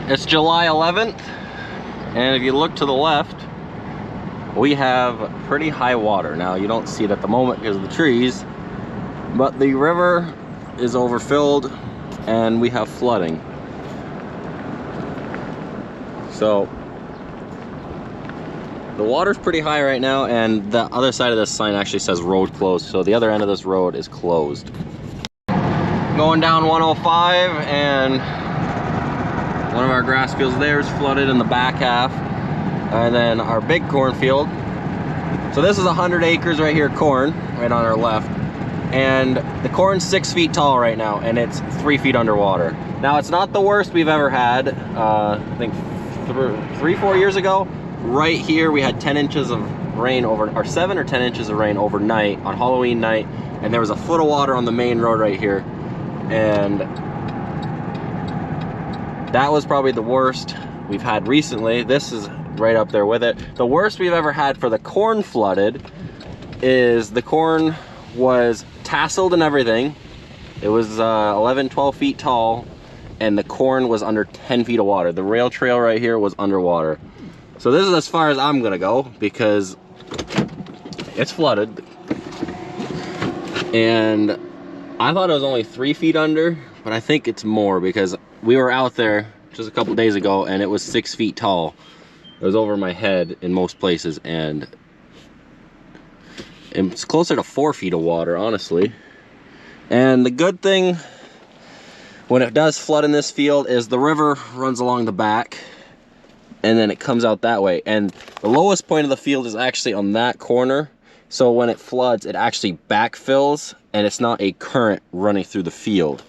It's July 11th, and if you look to the left, we have pretty high water. Now, you don't see it at the moment because of the trees, but the river is overfilled and we have flooding. So the water's pretty high right now, and the other side of this sign actually says road closed, so the other end of this road is closed. Going down 105, and one of our grass fields there is flooded in the back half, and then our big cornfield. So this is 100 acres right here, corn, right on our left, and the corn's 6 feet tall right now, and it's 3 feet underwater. Now, it's not the worst we've ever had. I think 3-4 years ago, right here we had 10 inches of rain or 7 or 10 inches of rain overnight on Halloween night, and there was a foot of water on the main road right here, and that was probably the worst we've had recently. This is right up there with it. The worst we've ever had for the corn flooded is the corn was tasseled and everything. It was 11-12 feet tall, and the corn was under 10 feet of water. The rail trail right here was underwater. So this is as far as I'm gonna go because it's flooded. And I thought it was only 3 feet under, but I think it's more because we were out there just a couple days ago and it was 6 feet tall. It was over my head in most places, and it's closer to 4 feet of water, honestly. And the good thing when it does flood in this field is the river runs along the back and then it comes out that way. And the lowest point of the field is actually on that corner. So when it floods, it actually backfills and it's not a current running through the field.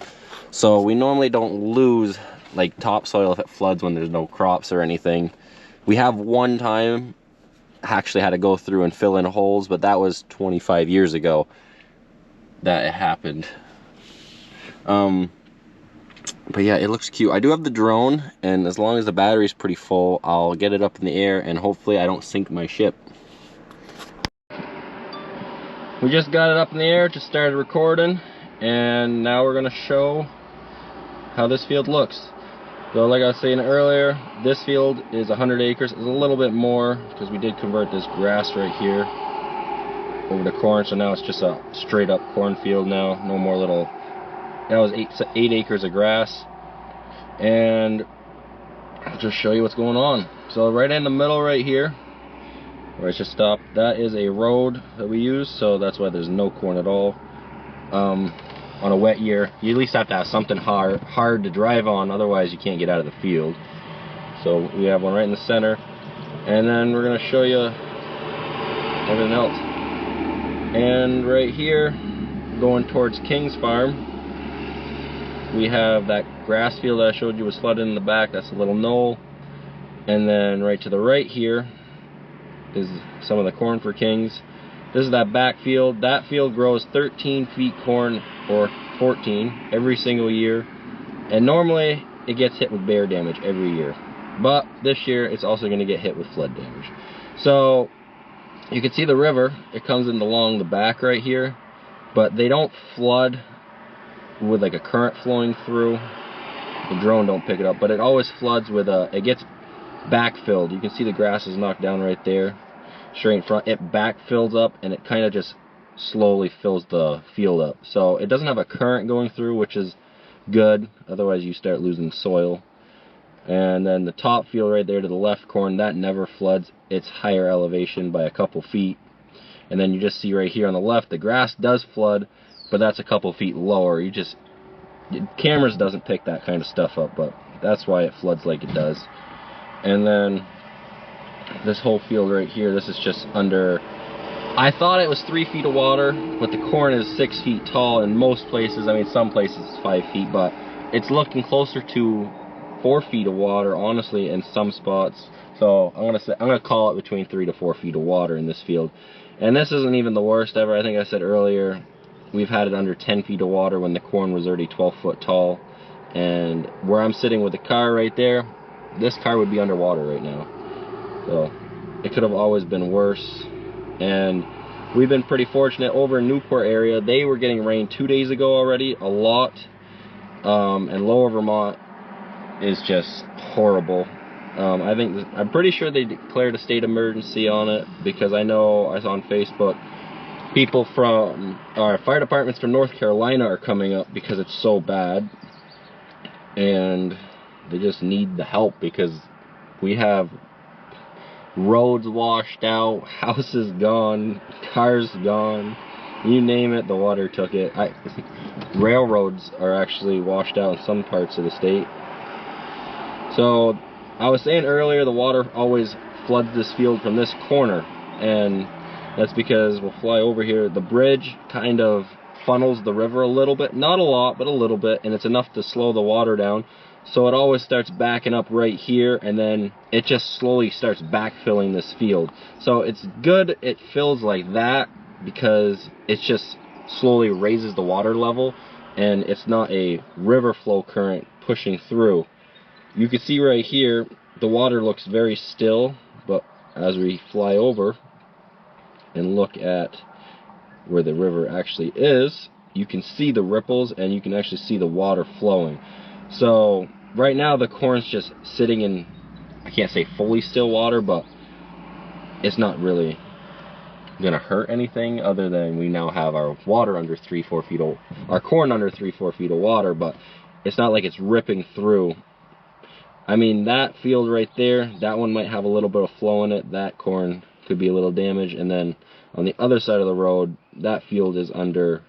So we normally don't lose like topsoil if it floods when there's no crops or anything. We have one time actually had to go through and fill in holes, but that was 25 years ago that it happened. But yeah, it looks cute. I do have the drone, and as long as the battery's pretty full, I'll get it up in the air and hopefully I don't sink my ship. We just got it up in the air, just started recording, and now we're gonna show how this field looks. So like I was saying earlier, this field is 100 acres. It's a little bit more because we did convert this grass right here over to corn. So now it's just a straight up cornfield now. No more little, that was 8 acres of grass. And I'll just show you what's going on. So right in the middle right here, where I just stopped, that is a road that we use. So that's why there's no corn at all. On a wet year, you at least have to have something hard to drive on, otherwise you can't get out of the field. So we have one right in the center, and then we're going to show you everything else. And right here, going towards King's Farm, we have that grass field that I showed you was flooded in the back. That's a little knoll. And then right to the right here is some of the corn for King's. This is that back field. That field grows 13 feet corn, or 14, every single year. And normally it gets hit with bear damage every year. But this year it's also going to get hit with flood damage. So you can see the river. It comes in along the back right here. But they don't flood with like a current flowing through. The drone don't pick it up. But it always floods with it gets backfilled. You can see the grass is knocked down right there. Straight in front, it backfills up and it kind of just slowly fills the field up. So it doesn't have a current going through, which is good, otherwise you start losing soil. And then the top field right there to the left, corn, that never floods. It's higher elevation by a couple feet. And then you just see right here on the left, the grass does flood, but that's a couple feet lower. Cameras doesn't pick that kind of stuff up, but that's why it floods like it does. And then this whole field right here, this is just under, I thought it was 3 feet of water, but the corn is 6 feet tall in most places. I mean, some places it's 5 feet, but it's looking closer to 4 feet of water, honestly, in some spots. So I'm gonna call it between 3 to 4 feet of water in this field. And this isn't even the worst ever. I think I said earlier, we've had it under 10 feet of water when the corn was already 12 foot tall. And where I'm sitting with the car right there, this car would be underwater right now. So it could have always been worse. And we've been pretty fortunate over in Newport area. They were getting rain 2 days ago already, a lot. And lower Vermont is just horrible. I'm pretty sure they declared a state of emergency on it, because I know I saw on Facebook people from our fire departments from North Carolina are coming up because it's so bad, and they just need the help because we have roads washed out, houses gone, cars gone, you name it, the water took it. Railroads are actually washed out in some parts of the state. So I was saying earlier, the water always floods this field from this corner, and that's because we'll fly over here. The bridge kind of funnels the river a little bit, not a lot, but a little bit, and it's enough to slow the water down. So it always starts backing up right here, and then it just slowly starts backfilling this field. So it's good it fills like that, because it just slowly raises the water level, and it's not a river flow current pushing through. You can see right here, the water looks very still, but as we fly over and look at where the river actually is, you can see the ripples, and you can actually see the water flowing. So right now the corn's just sitting in, I can't say fully still water, but it's not really gonna hurt anything, other than we now have our water under 3-4 feet of, our corn under 3-4 feet of water, but it's not like it's ripping through. I mean, that field right there, that one might have a little bit of flow in it. That corn could be a little damaged. And then on the other side of the road, that field is under,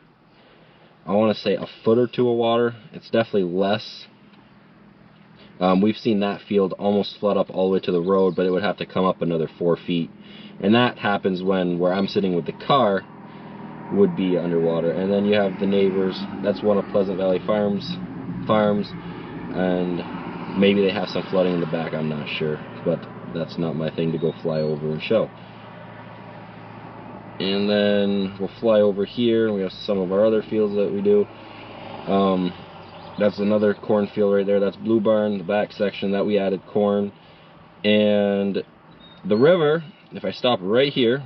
I want to say, a foot or two of water. It's definitely less. We've seen that field almost flood up all the way to the road, but it would have to come up another 4 feet. And that happens when where I'm sitting with the car would be underwater. And then you have the neighbors. That's one of Pleasant Valley Farms, and maybe they have some flooding in the back, I'm not sure, but that's not my thing to go fly over and show. And then we'll fly over here, and we have some of our other fields that we do. That's another cornfield right there. That's Blue Barn, the back section that we added corn. And the river, if I stop right here,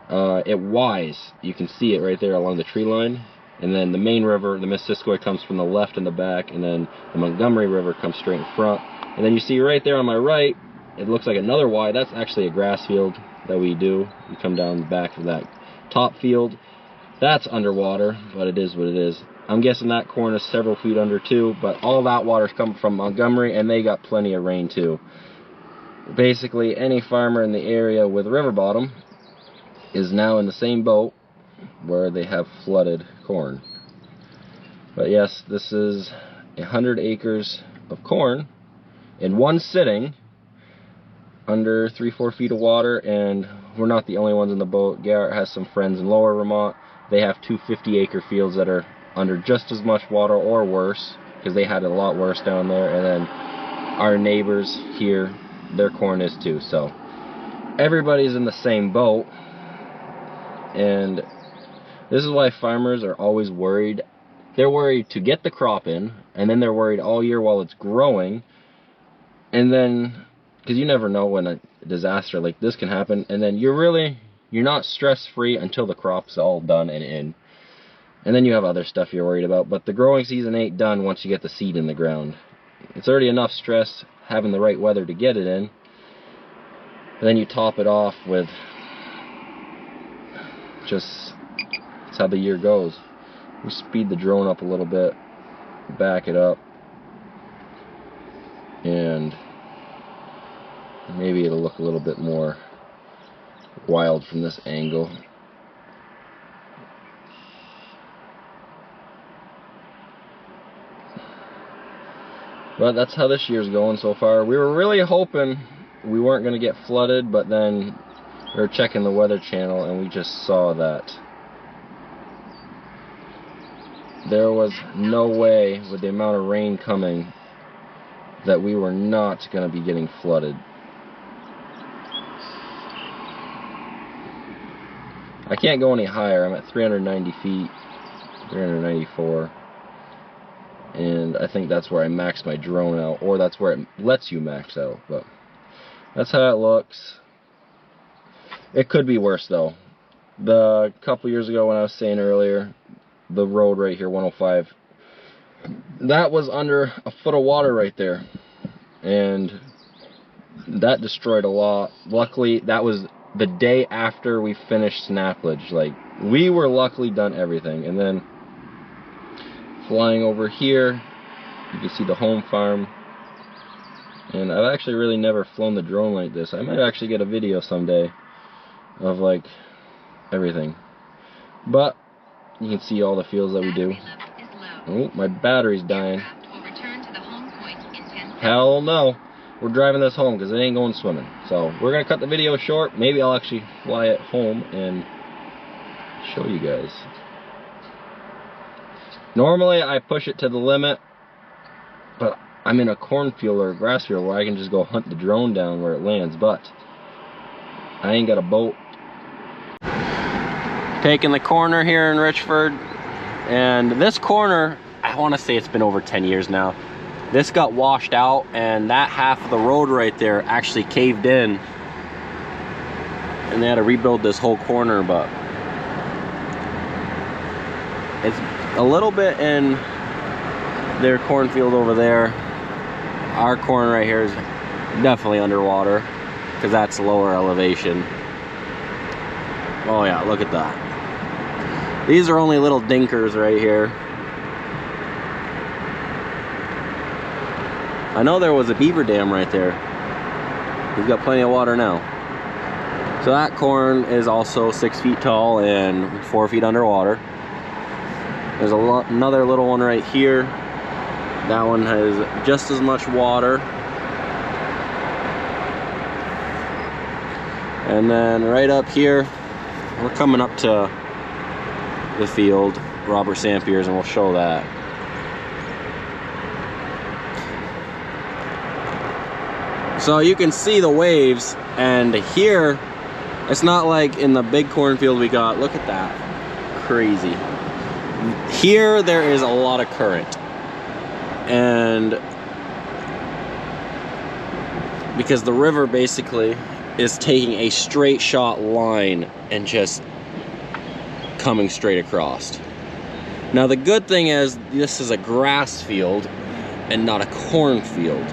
it Y's. You can see it right there along the tree line. And then the main river, the Missisquoi, comes from the left in the back, and then the Montgomery River comes straight in front. And then you see right there on my right, it looks like another Y. That's actually a grass field that we do. We come down the back of that top field. That's underwater, but it is what it is. I'm guessing that corn is several feet under too, but all that water's coming from Montgomery, and they got plenty of rain too. Basically, any farmer in the area with river bottom is now in the same boat where they have flooded corn. But yes, this is 100 acres of corn in one sitting under 3-4 feet of water, and we're not the only ones in the boat. Garrett has some friends in lower Vermont. They have 2 50-acre fields that are under just as much water or worse, because they had it a lot worse down there. And then our neighbors here, their corn is too. So everybody's in the same boat, and this is why farmers are always worried. They're worried to get the crop in, and then they're worried all year while it's growing. And then, because you never know when a disaster like this can happen, and then you're not stress-free until the crop's all done and in. And then you have other stuff you're worried about, but the growing season ain't done once you get the seed in the ground. It's already enough stress having the right weather to get it in. And then you top it off with just, that's how the year goes. We speed the drone up a little bit, back it up, and maybe it'll look a little bit more wild from this angle. But that's how this year's going so far. We were really hoping we weren't going to get flooded, but then we were checking the Weather Channel and we just saw that there was no way, with the amount of rain coming, that we were not going to be getting flooded. I can't go any higher. I'm at 390 feet, 394. And I think that's where I max my drone out, or that's where it lets you max out. But that's how it looks. It could be worse though. The couple years ago, when I was saying earlier, the road right here, 105, that was under a foot of water right there. and that destroyed a lot. Luckily, that was the day after we finished snappage. Like, we were luckily done everything. And then flying over here, you can see the home farm. And I've actually really never flown the drone like this. I might actually get a video someday of like everything. But you can see all the fields that we do. Oh, my battery's dying. Hell no. We're driving this home because it ain't going swimming. So we're going to cut the video short. Maybe I'll actually fly it home and show you guys. Normally I push it to the limit, but I'm in a cornfield or a grass field where I can just go hunt the drone down where it lands, but I ain't got a boat. Taking the corner here in Richford, and this corner, I want to say it's been over 10 years now. This got washed out, and that half of the road right there actually caved in, and they had to rebuild this whole corner. But it's a little bit in their cornfield over there. Our corn right here is definitely underwater because that's lower elevation. Oh yeah, look at that. These are only little dinkers right here. I know there was a beaver dam right there. We've got plenty of water now. So that corn is also 6 feet tall and 4 feet underwater. There's another little one right here. That one has just as much water. And then right up here, we're coming up to the field, Robert Sampier's, and we'll show that. So you can see the waves, and here, it's not like in the big cornfield we got. Look at that, crazy. Here, there is a lot of current. And because the river basically is taking a straight shot line and just coming straight across. Now the good thing is this is a grass field and not a cornfield.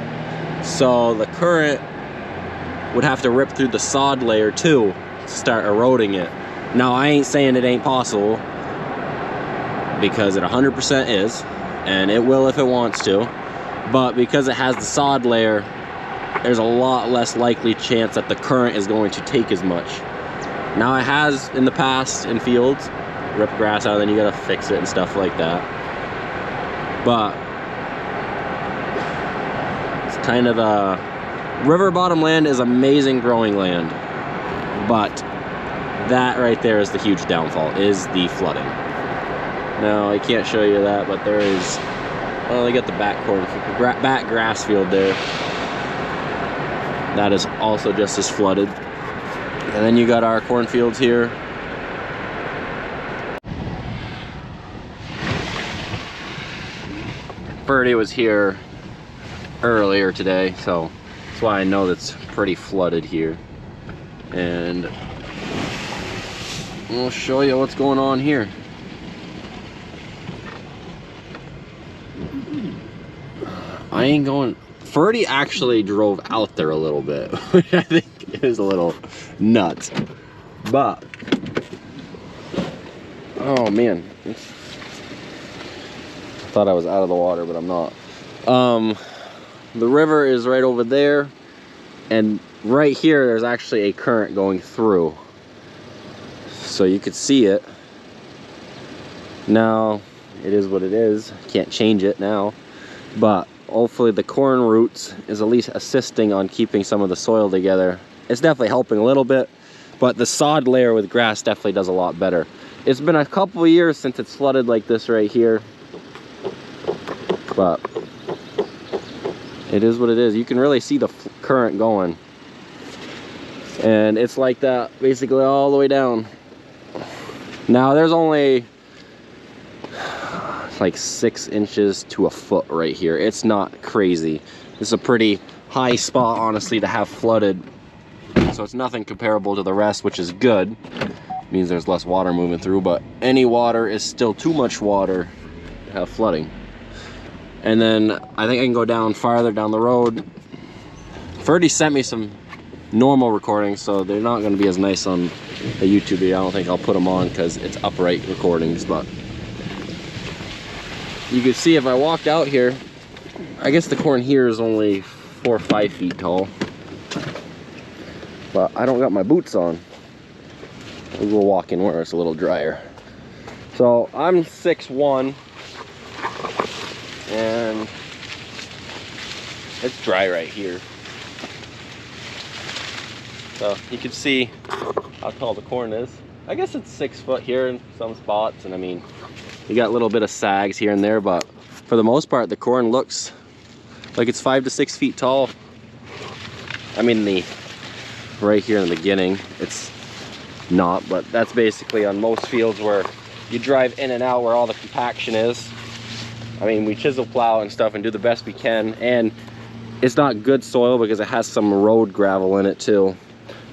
So the current would have to rip through the sod layer too to start eroding it. Now I ain't saying it ain't possible, because it 100% is, and it will if it wants to. But because it has the sod layer, there's a lot less likely chance that the current is going to take as much. Now it has in the past in fields, rip grass out, and then you gotta fix it and stuff like that. But it's kind of the river bottom land is amazing growing land, but that right there is the huge downfall, is the flooding. Now I can't show you that, but there is, well, they got the back grass field there. That is also just as flooded. And then you got our cornfields here. Birdie was here earlier today, so that's why I know that's pretty flooded here. And we'll show you what's going on here. I ain't going. Ferdy actually drove out there a little bit, which I think is a little nuts. But oh man, I thought I was out of the water, but I'm not. The river is right over there, and right here there's actually a current going through, so you could see it. Now it is what it is. Can't change it now, but hopefully the corn roots is at least assisting on keeping some of the soil together. It's definitely helping a little bit, but the sod layer with grass definitely does a lot better. It's been a couple of years since it's flooded like this right here, but it is what it is. You can really see the current going, and it's like that basically all the way down. Now there's only like 6 inches to a foot right here. It's not crazy. This is a pretty high spot, honestly, to have flooded. So it's nothing comparable to the rest, which is good. It means there's less water moving through, but any water is still too much water to have flooding. And then I think I can go down farther down the road Ferdy sent me some normal recordings, so they're not going to be as nice on the YouTube video. I don't think I'll put them on because it's upright recordings, but you can see if I walked out here, I guess the corn here is only 4 or 5 feet tall, but I don't got my boots on. We'll walk in where it's a little drier. So I'm 6'1", and it's dry right here. So you can see how tall the corn is. I guess it's 6 foot here in some spots, and I mean, you got a little bit of sags here and there, but for the most part, the corn looks like it's 5 to 6 feet tall. I mean, right here in the beginning, it's not, but that's basically on most fields where you drive in and out where all the compaction is. I mean, we chisel plow and stuff and do the best we can, and it's not good soil because it has some road gravel in it too,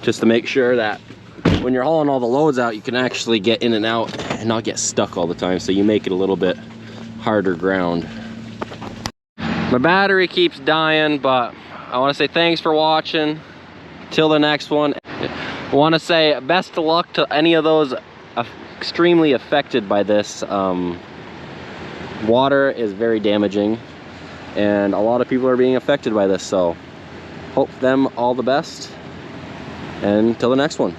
just to make sure that when you're hauling all the loads out, you can actually get in and out and not get stuck all the time, so you make it a little bit harder ground. My battery keeps dying, but I want to say thanks for watching. Till the next one. I want to say best of luck to any of those extremely affected by this. Water is very damaging, and a lot of people are being affected by this, so hope them all the best, and till the next one.